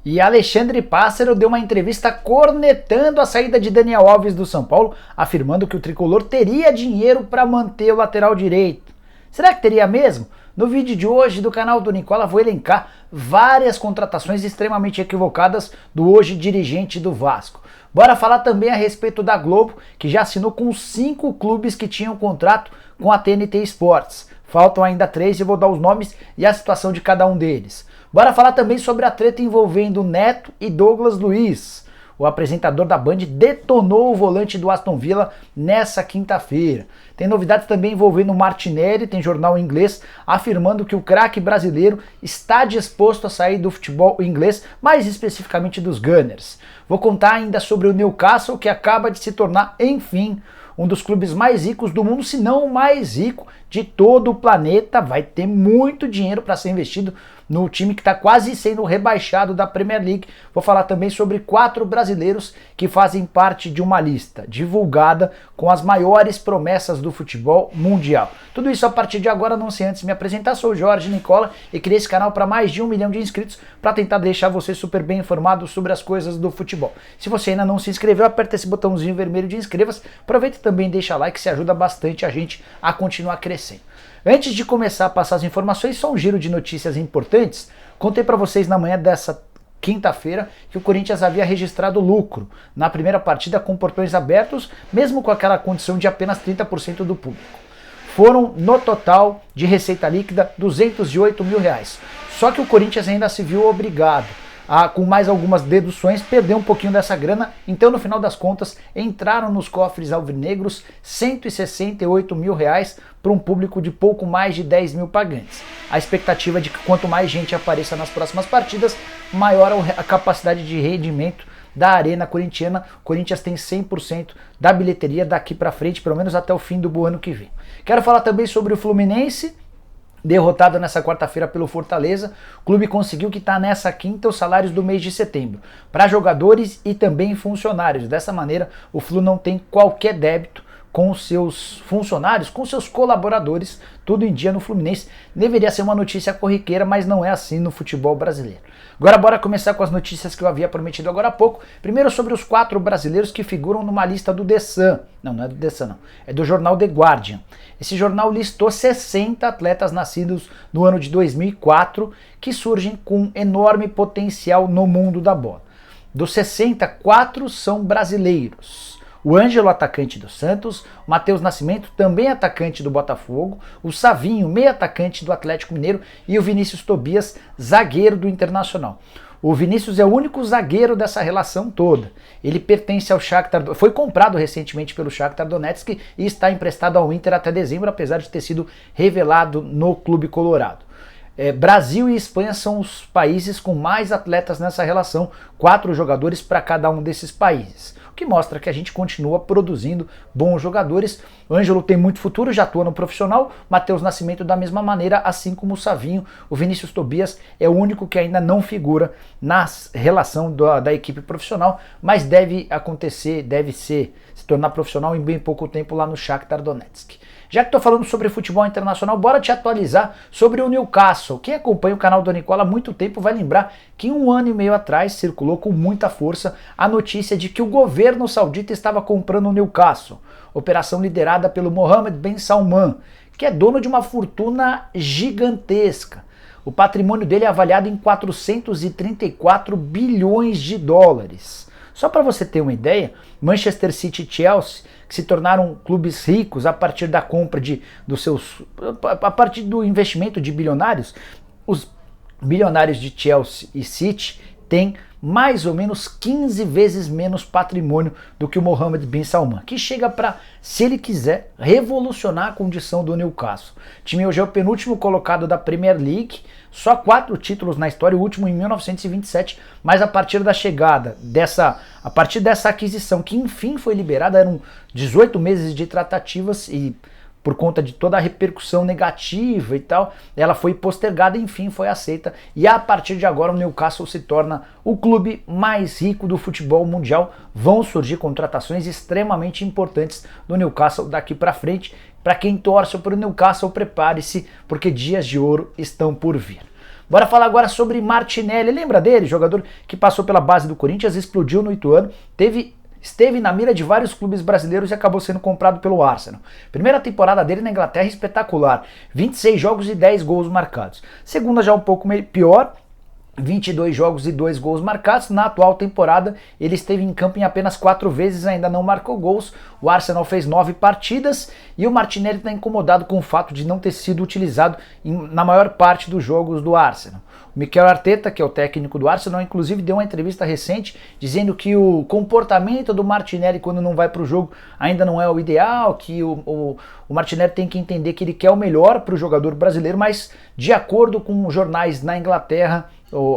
E Alexandre Pássaro deu uma entrevista cornetando a saída de Daniel Alves do São Paulo, afirmando que o tricolor teria dinheiro para manter o lateral direito. Será que teria mesmo? No vídeo de hoje do canal do Nicola vou elencar várias contratações extremamente equivocadas do hoje dirigente do Vasco. Bora falar também a respeito da Globo, que já assinou com 5 clubes que tinham contrato com a TNT Sports. Faltam ainda 3 e vou dar os nomes e a situação de cada um deles. Bora falar também sobre a treta envolvendo Neto e Douglas Luiz. O apresentador da Band detonou o volante do Aston Villa nessa quinta-feira. Tem novidades também envolvendo o Martinelli, tem jornal inglês afirmando que o craque brasileiro está disposto a sair do futebol inglês, mais especificamente dos Gunners. Vou contar ainda sobre o Newcastle, que acaba de se tornar, enfim, um dos clubes mais ricos do mundo, se não o mais rico de todo o planeta. Vai ter muito dinheiro para ser investido no time que está quase sendo rebaixado da Premier League. Vou falar também sobre 4 brasileiros que fazem parte de uma lista divulgada com as maiores promessas do futebol mundial. Tudo isso a partir de agora, não sei antes me apresentar. Sou o Jorge Nicola e criei esse canal para mais de 1 milhão de inscritos para tentar deixar você super bem informado sobre as coisas do futebol. Se você ainda não se inscreveu, aperta esse botãozinho vermelho de inscreva-se. Aproveita e também deixa like, que se ajuda bastante a gente a continuar crescendo. Antes de começar a passar as informações, só um giro de notícias importantes. Contei para vocês na manhã dessa quinta-feira que o Corinthians havia registrado lucro na primeira partida com portões abertos, mesmo com aquela condição de apenas 30% do público. Foram, no total de receita líquida, R$208 mil. Só que o Corinthians ainda se viu obrigado a, com mais algumas deduções, perder um pouquinho dessa grana. Então, no final das contas, entraram nos cofres alvinegros R$168 mil para um público de pouco mais de 10 mil pagantes. A expectativa é de que quanto mais gente apareça nas próximas partidas, maior a capacidade de rendimento da arena corintiana. O Corinthians tem 100% da bilheteria daqui para frente, pelo menos até o fim do ano que vem. Quero falar também sobre o Fluminense, derrotado nessa quarta-feira pelo Fortaleza. O clube conseguiu quitar nessa quinta os salários do mês de setembro para jogadores e também funcionários. Dessa maneira, o Flu não tem qualquer débito com os seus funcionários, com seus colaboradores, tudo em dia no Fluminense. Deveria ser uma notícia corriqueira, mas não é assim no futebol brasileiro. Agora bora começar com as notícias que eu havia prometido agora há pouco. Primeiro sobre os 4 brasileiros que figuram numa lista do The Sun. Não é do The Sun não, é do jornal The Guardian. Esse jornal listou 60 atletas nascidos no ano de 2004 que surgem com enorme potencial no mundo da bola. Dos 60, 4 são brasileiros. O Ângelo, atacante do Santos, o Matheus Nascimento, também atacante do Botafogo, o Savinho, meio atacante do Atlético Mineiro, e o Vinícius Tobias, zagueiro do Internacional. O Vinícius é o único zagueiro dessa relação toda. Ele pertence ao Shakhtar, foi comprado recentemente pelo Shakhtar Donetsk e está emprestado ao Inter até dezembro, apesar de ter sido revelado no Clube Colorado. Brasil e Espanha são os países com mais atletas nessa relação, 4 jogadores para cada um desses países, o que mostra que a gente continua produzindo bons jogadores. O Ângelo tem muito futuro, já atua no profissional, Matheus Nascimento da mesma maneira, assim como o Savinho. O Vinícius Tobias é o único que ainda não figura na relação da equipe profissional, mas deve acontecer, se tornar profissional em bem pouco tempo lá no Shakhtar Donetsk. Já que estou falando sobre futebol internacional, bora te atualizar sobre o Newcastle. Quem acompanha o canal do Nicola há muito tempo vai lembrar que 1 ano e meio atrás circulou com muita força a notícia de que o governo saudita estava comprando o Newcastle, operação liderada pelo Mohammed bin Salman, que é dono de uma fortuna gigantesca. O patrimônio dele é avaliado em 434 bilhões de dólares. Só para você ter uma ideia, Manchester City e Chelsea, que se tornaram clubes ricos a partir da compra a partir do investimento de bilionários, os bilionários de Chelsea e City têm mais ou menos 15 vezes menos patrimônio do que o Mohammed bin Salman, que chega para, se ele quiser, revolucionar a condição do Newcastle. O time hoje é o penúltimo colocado da Premier League, só 4 títulos na história, o último em 1927, mas a partir dessa aquisição, que enfim foi liberada, eram 18 meses de tratativas e por conta de toda a repercussão negativa e tal, ela foi postergada e enfim foi aceita, e a partir de agora o Newcastle se torna o clube mais rico do futebol mundial. Vão surgir contratações extremamente importantes do Newcastle daqui para frente. Para quem torce para o Newcastle, prepare-se, porque dias de ouro estão por vir. Bora falar agora sobre Martinelli. Lembra dele? Jogador que passou pela base do Corinthians, explodiu no Ituano, esteve na mira de vários clubes brasileiros e acabou sendo comprado pelo Arsenal. Primeira temporada dele na Inglaterra espetacular, 26 jogos e 10 gols marcados. Segunda já um pouco pior, 22 jogos e 2 gols marcados. Na atual temporada ele esteve em campo em apenas 4 vezes, ainda não marcou gols. O Arsenal fez 9 partidas e o Martinelli está incomodado com o fato de não ter sido utilizado na maior parte dos jogos do Arsenal. O Mikel Arteta, que é o técnico do Arsenal, inclusive deu uma entrevista recente dizendo que o comportamento do Martinelli quando não vai para o jogo ainda não é o ideal, que o Martinelli tem que entender que ele quer o melhor para o jogador brasileiro, mas de acordo com jornais na Inglaterra,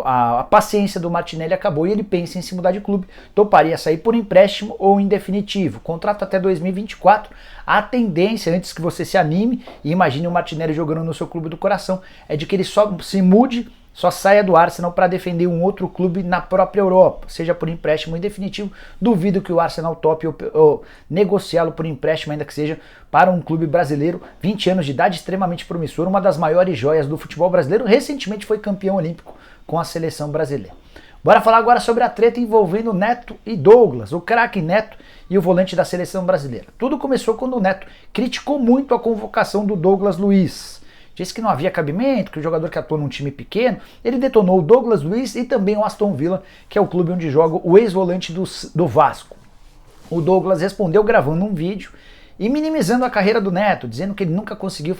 a paciência do Martinelli acabou e ele pensa em se mudar de clube, toparia sair por empréstimo ou em definitivo. Contrato até 2024, a tendência, antes que você se anime e imagine o Martinelli jogando no seu clube do coração, é de que ele só se mude, só saia do Arsenal para defender um outro clube na própria Europa, seja por empréstimo em definitivo. Duvido que o Arsenal tope ou negociá-lo por empréstimo, ainda que seja para um clube brasileiro. 20 anos de idade, extremamente promissor, uma das maiores joias do futebol brasileiro, recentemente foi campeão olímpico com a seleção brasileira. Bora falar agora sobre a treta envolvendo Neto e Douglas, o craque Neto e o volante da seleção brasileira. Tudo começou quando o Neto criticou muito a convocação do Douglas Luiz. Disse que não havia cabimento, que o jogador que atua num time pequeno, ele detonou o Douglas Luiz e também o Aston Villa, que é o clube onde joga o ex-volante do Vasco. O Douglas respondeu gravando um vídeo e minimizando a carreira do Neto, dizendo que ele nunca conseguiu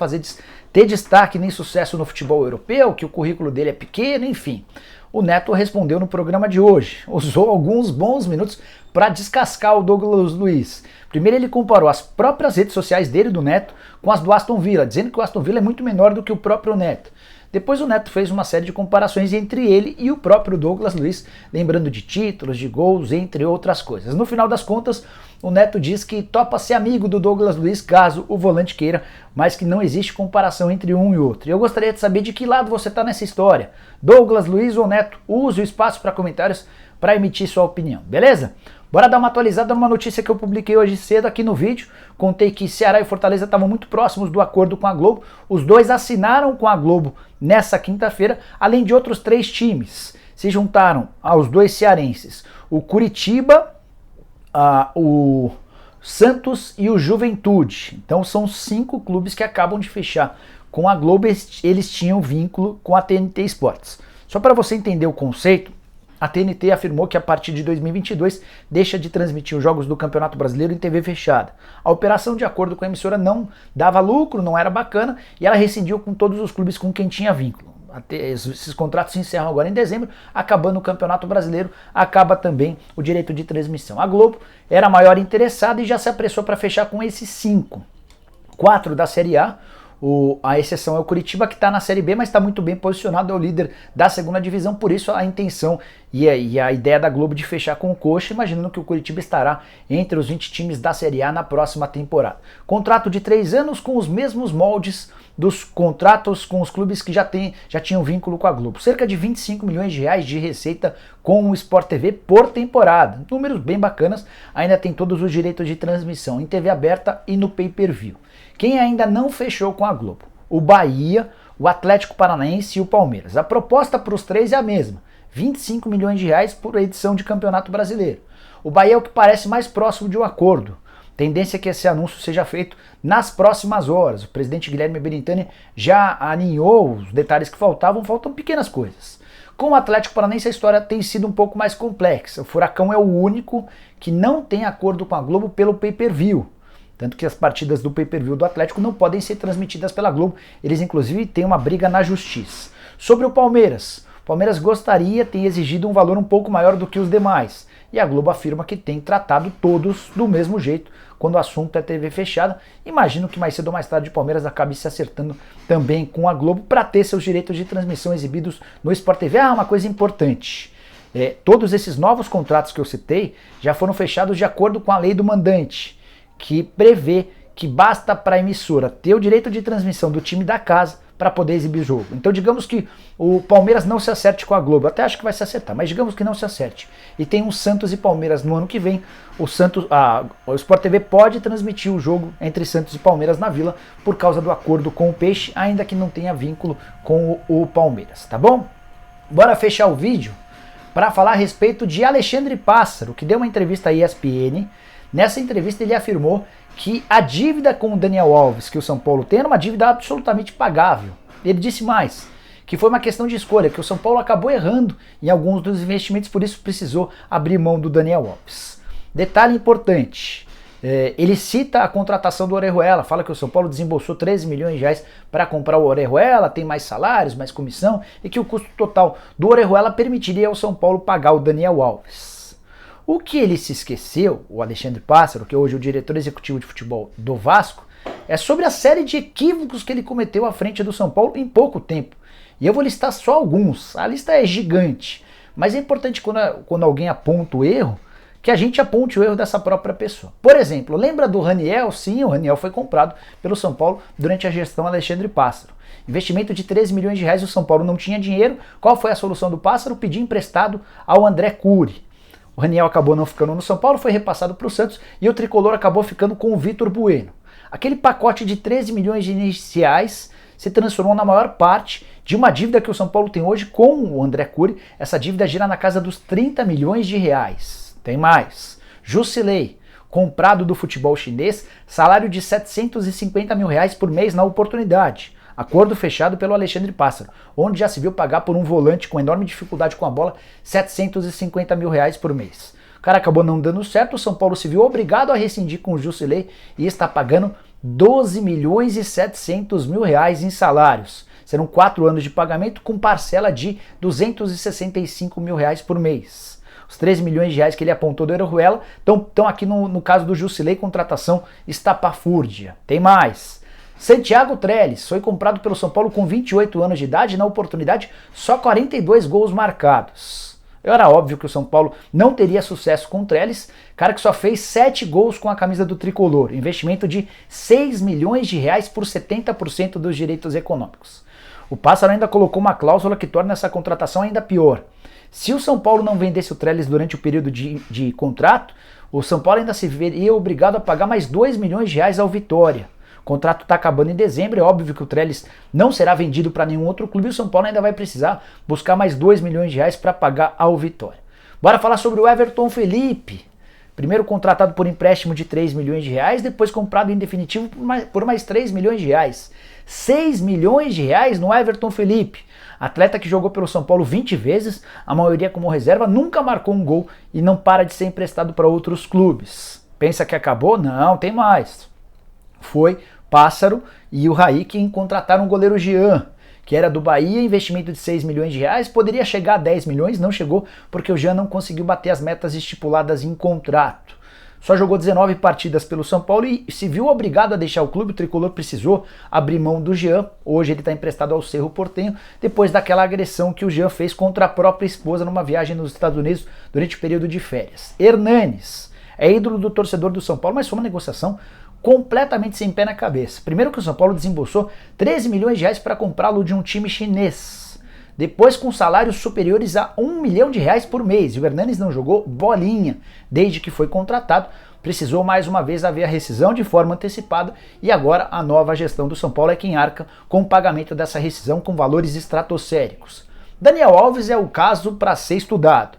ter destaque nem sucesso no futebol europeu, que o currículo dele é pequeno, enfim. O Neto respondeu no programa de hoje, usou alguns bons minutos para descascar o Douglas Luiz. Primeiro ele comparou as próprias redes sociais dele, do Neto, com as do Aston Villa, dizendo que o Aston Villa é muito menor do que o próprio Neto. Depois o Neto fez uma série de comparações entre ele e o próprio Douglas Luiz, lembrando de títulos, de gols, entre outras coisas. No final das contas, o Neto diz que topa ser amigo do Douglas Luiz caso o volante queira, mas que não existe comparação entre um e outro. E eu gostaria de saber de que lado você está nessa história. Douglas Luiz ou Neto? Use o espaço para comentários para emitir sua opinião, beleza? Bora dar uma atualizada numa notícia que eu publiquei hoje cedo aqui no vídeo. Contei que Ceará e Fortaleza estavam muito próximos do acordo com a Globo. Os dois assinaram com a Globo nessa quinta-feira, além de outros 3 times. Se juntaram aos 2 cearenses, o Curitiba, o Santos e o Juventude. Então são 5 clubes que acabam de fechar com a Globo. Eles tinham vínculo com a TNT Sports. Só para você entender o conceito, a TNT afirmou que a partir de 2022 deixa de transmitir os jogos do Campeonato Brasileiro em TV fechada. A operação, de acordo com a emissora, não dava lucro, não era bacana, e ela rescindiu com todos os clubes com quem tinha vínculo. Esses contratos se encerram agora em dezembro, acabando o Campeonato Brasileiro, acaba também o direito de transmissão. A Globo era a maior interessada e já se apressou para fechar com esses 5. 4 da Série A. A exceção é o Curitiba, que está na Série B, mas está muito bem posicionado, é o líder da 2ª divisão, por isso a intenção e a ideia da Globo de fechar com o Coxa, imaginando que o Curitiba estará entre os 20 times da Série A na próxima temporada. Contrato de 3 anos com os mesmos moldes dos contratos com os clubes que já tinham vínculo com a Globo. Cerca de 25 milhões de reais de receita com o Sport TV por temporada. Números bem bacanas, ainda tem todos os direitos de transmissão em TV aberta e no pay-per-view. Quem ainda não fechou com a Globo? O Bahia, o Atlético Paranaense e o Palmeiras. A proposta para os 3 é a mesma, 25 milhões de reais por edição de Campeonato Brasileiro. O Bahia é o que parece mais próximo de um acordo. Tendência é que esse anúncio seja feito nas próximas horas. O presidente Guilherme Belintani já alinhou os detalhes que faltam pequenas coisas. Com o Atlético Paranaense a história tem sido um pouco mais complexa. O Furacão é o único que não tem acordo com a Globo pelo pay-per-view. Tanto que as partidas do pay-per-view do Atlético não podem ser transmitidas pela Globo. Eles, inclusive, têm uma briga na justiça. Sobre o Palmeiras gostaria, tem exigido um valor um pouco maior do que os demais. E a Globo afirma que tem tratado todos do mesmo jeito quando o assunto é TV fechada. Imagino que mais cedo ou mais tarde o Palmeiras acabe se acertando também com a Globo para ter seus direitos de transmissão exibidos no Sport TV. Uma coisa importante. Todos esses novos contratos que eu citei já foram fechados de acordo com a lei do mandante, que prevê que basta para a emissora ter o direito de transmissão do time da casa para poder exibir o jogo. Então digamos que o Palmeiras não se acerte com a Globo, até acho que vai se acertar, mas digamos que não se acerte. E tem um Santos e Palmeiras no ano que vem, o Sport TV pode transmitir o jogo entre Santos e Palmeiras na Vila por causa do acordo com o Peixe, ainda que não tenha vínculo com o Palmeiras, tá bom? Bora fechar o vídeo para falar a respeito de Alexandre Pássaro, que deu uma entrevista à ESPN. Nessa entrevista ele afirmou que a dívida com o Daniel Alves que o São Paulo tem era uma dívida absolutamente pagável. Ele disse mais, que foi uma questão de escolha, que o São Paulo acabou errando em alguns dos investimentos, por isso precisou abrir mão do Daniel Alves. Detalhe importante, ele cita a contratação do Orejuela, fala que o São Paulo desembolsou 13 milhões de reais para comprar o Orejuela, tem mais salários, mais comissão, e que o custo total do Orejuela permitiria ao São Paulo pagar o Daniel Alves. O que ele se esqueceu, o Alexandre Pássaro, que hoje é o diretor executivo de futebol do Vasco, é sobre a série de equívocos que ele cometeu à frente do São Paulo em pouco tempo. E eu vou listar só alguns, a lista é gigante, mas é importante quando alguém aponta o erro, que a gente aponte o erro dessa própria pessoa. Por exemplo, lembra do Raniel? Sim, o Raniel foi comprado pelo São Paulo durante a gestão Alexandre Pássaro. Investimento de 13 milhões de reais, o São Paulo não tinha dinheiro. Qual foi a solução do Pássaro? Pedir emprestado ao André Cury. O Raniel acabou não ficando no São Paulo, foi repassado para o Santos e o Tricolor acabou ficando com o Vitor Bueno. Aquele pacote de 13 milhões de iniciais se transformou na maior parte de uma dívida que o São Paulo tem hoje com o André Cury. Essa dívida gira na casa dos 30 milhões de reais. Tem mais. Jusilei, comprado do futebol chinês, salário de 750 mil reais por mês na oportunidade. Acordo fechado pelo Alexandre Pássaro, onde já se viu pagar por um volante com enorme dificuldade com a bola 750 mil reais por mês. O cara acabou não dando certo, o São Paulo se viu obrigado a rescindir com o Jusilei e está pagando 12 milhões e 700 mil reais em salários. Serão 4 anos de pagamento com parcela de 265 mil reais por mês. Os 13 milhões de reais que ele apontou do Orejuela estão aqui no caso do Jusilei, contratação estapafúrdia. Tem mais. Santiago Trellis foi comprado pelo São Paulo com 28 anos de idade, na oportunidade só 42 gols marcados. Era óbvio que o São Paulo não teria sucesso com o Trellis, cara que só fez 7 gols com a camisa do Tricolor, investimento de 6 milhões de reais por 70% dos direitos econômicos. O Pássaro ainda colocou uma cláusula que torna essa contratação ainda pior. Se o São Paulo não vendesse o Trellis durante o período de contrato, o São Paulo ainda se veria obrigado a pagar mais 2 milhões de reais ao Vitória. O contrato está acabando em dezembro, é óbvio que o Trellis não será vendido para nenhum outro clube e o São Paulo ainda vai precisar buscar mais 2 milhões de reais para pagar ao Vitória. Bora falar sobre o Everton Felipe. Primeiro contratado por empréstimo de 3 milhões de reais, depois comprado em definitivo por mais 3 milhões de reais. 6 milhões de reais no Everton Felipe. Atleta que jogou pelo São Paulo 20 vezes, a maioria como reserva, nunca marcou um gol e não para de ser emprestado para outros clubes. Pensa que acabou? Não, tem mais. Foi Pássaro e o Raí quem contrataram o goleiro Jean, que era do Bahia, investimento de 6 milhões de reais, poderia chegar a 10 milhões, não chegou porque o Jean não conseguiu bater as metas estipuladas em contrato. Só jogou 19 partidas pelo São Paulo e se viu obrigado a deixar o clube. O Tricolor precisou abrir mão do Jean, hoje ele está emprestado ao Cerro Porteño, depois daquela agressão que o Jean fez contra a própria esposa numa viagem nos Estados Unidos durante o período de férias. Hernanes é ídolo do torcedor do São Paulo, mas foi uma negociação completamente sem pé na cabeça. Primeiro que o São Paulo desembolsou 13 milhões de reais para comprá-lo de um time chinês. Depois com salários superiores a 1 milhão de reais por mês. E o Hernanes não jogou bolinha desde que foi contratado. Precisou mais uma vez haver a rescisão de forma antecipada e agora a nova gestão do São Paulo é quem arca com o pagamento dessa rescisão com valores estratosféricos. Daniel Alves é o caso para ser estudado.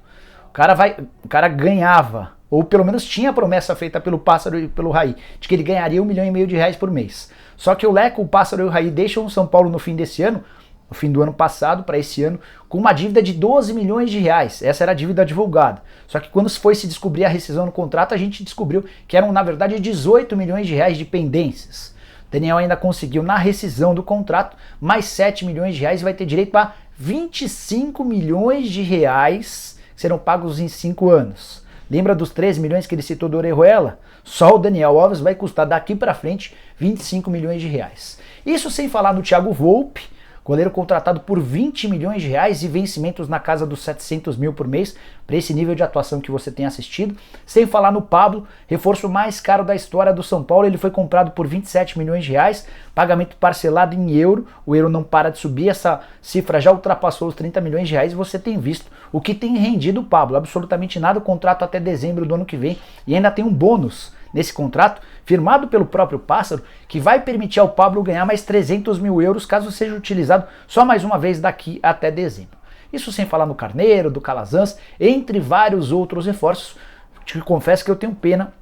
O cara ganhava, ou pelo menos tinha a promessa feita pelo Pássaro e pelo Raí, de que ele ganharia 1,5 milhão de reais por mês. Só que o Leco, o Pássaro e o Raí deixam o São Paulo no fim desse ano, no fim do ano passado para esse ano, com uma dívida de 12 milhões de reais. Essa era a dívida divulgada. Só que quando foi se descobrir a rescisão no contrato, a gente descobriu que eram, na verdade, 18 milhões de reais de pendências. Daniel ainda conseguiu, na rescisão do contrato, mais 7 milhões de reais e vai ter direito a 25 milhões de reais que serão pagos em 5 anos. Lembra dos 13 milhões que ele citou do Orejuela? Só o Daniel Alves vai custar daqui para frente 25 milhões de reais. Isso sem falar no Thiago Volpi, Goleiro contratado por 20 milhões de reais e vencimentos na casa dos 700 mil por mês, para esse nível de atuação que você tem assistido. Sem falar no Pablo, reforço mais caro da história do São Paulo, ele foi comprado por 27 milhões de reais, pagamento parcelado em euro, o euro não para de subir, essa cifra já ultrapassou os 30 milhões de reais e você tem visto o que tem rendido o Pablo, absolutamente nada, o contrato até dezembro do ano que vem e ainda tem um bônus nesse contrato, firmado pelo próprio Pássaro, que vai permitir ao Pablo ganhar mais 300 mil euros caso seja utilizado só mais uma vez daqui até dezembro. Isso sem falar no Carneiro, do Calazans, entre vários outros reforços. Te confesso que eu tenho pena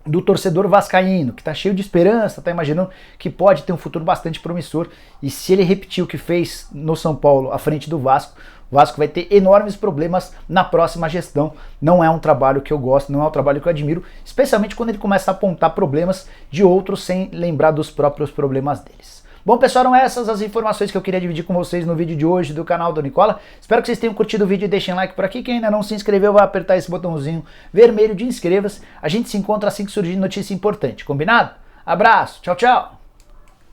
do torcedor vascaíno, que está cheio de esperança, está imaginando que pode ter um futuro bastante promissor, e se ele repetir o que fez no São Paulo à frente do Vasco, o Vasco vai ter enormes problemas na próxima gestão. Não é um trabalho que eu gosto, não é um trabalho que eu admiro, especialmente quando ele começa a apontar problemas de outros sem lembrar dos próprios problemas deles. Bom, pessoal, eram essas as informações que eu queria dividir com vocês no vídeo de hoje do canal do Nicola. Espero que vocês tenham curtido o vídeo e deixem like por aqui. Quem ainda não se inscreveu, vai apertar esse botãozinho vermelho de inscreva-se. A gente se encontra assim que surgir notícia importante, combinado? Abraço, tchau, tchau!